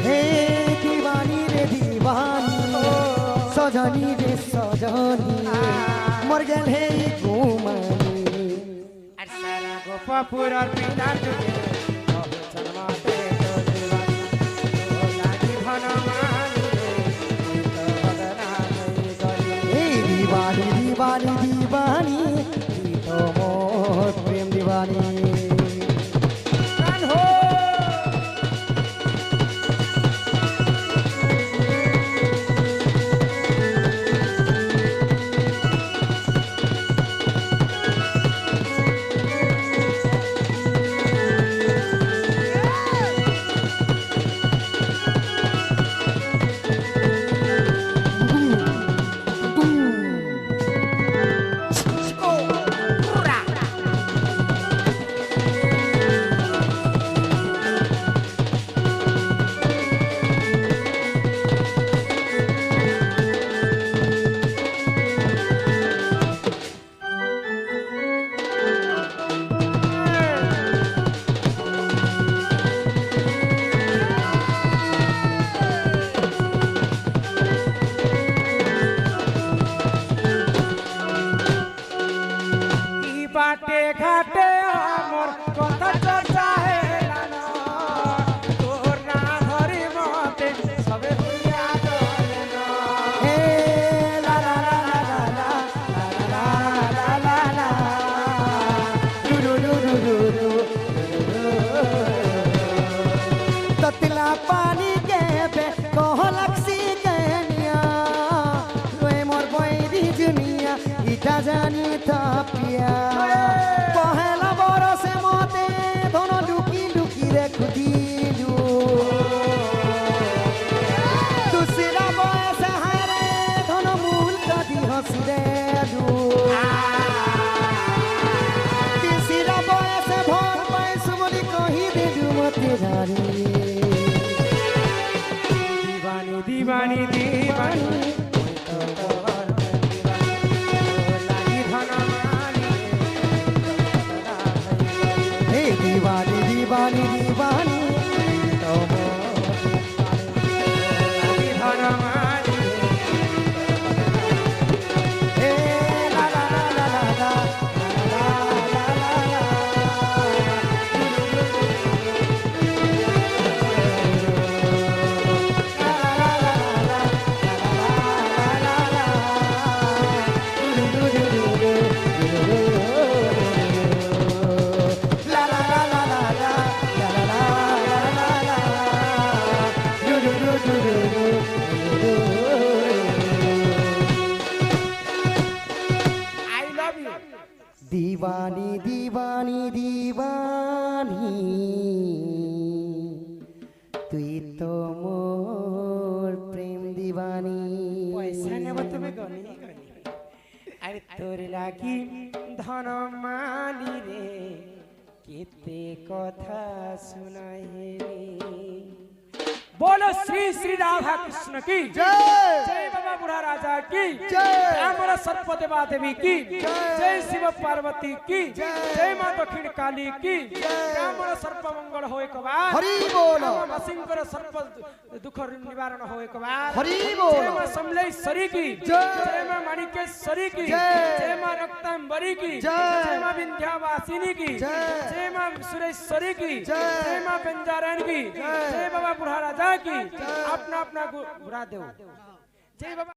दीवानी दीवानी सजनी रे सजनी मर गेल हे घुमानी सारा गोपापुर और पिता तुझे चलवाते तो दीवानी तो लागी भनमानी तो बदना नहीं करी हे दीवानी दीवानी दीवानी तो मोर प्रेम दीवानी बाटे घाटे हमर कथा चर्चा हेलान तोर ना धरि मते सबे भुलिया गलेन हे ला ला ला ला ला ला ला ला लु लु लु लु ततला पानी के बे कहलक्सी गनिया रोए मोर बैरी जुनिया इटा जानी थापिया पहला बरसे मते धन लुकी लुकी रे खुदिलु दूसरा बयस हारे धन मूल कदी हसिरेलु तीसरा बयस भर पैस बोली कही देलु मते जानी दीवानी दीवानी दीवानी दीवानी दीवानी दीवानी तो भनमानी हे ला ला ला ला ला ला ला ला दीवानी दीवानी दीवानी तुई तो मोर प्रेम दीवानी पैसा नेब তুমি গনি গনি আরে তোর লাগি ধনমানি রে কেতে কথা শুনাই রে बोलो श्री श्री राधा कृष्ण की जय जय बाबा बुढ़ा राजा की जय हमारा सर्पदेवा देवी की जय शिव पार्वती की जय मां दक्षिण काली की हमारा सर्प मंगल हो एक बार हरि बोल नसिंकर सर्प दुख निवारण हो एक बार हरि बोल जय मां समलेश्वरी की जय मां माणिकेश्वरी की जय मां रक्तांबरी की जय मां विंध्यावासिनी की जय मां सुरेश्वरी की जय मां बंजारण की जय बाबा बुढ़ा राजा की अपना अपना बुरा दो जय बाबा।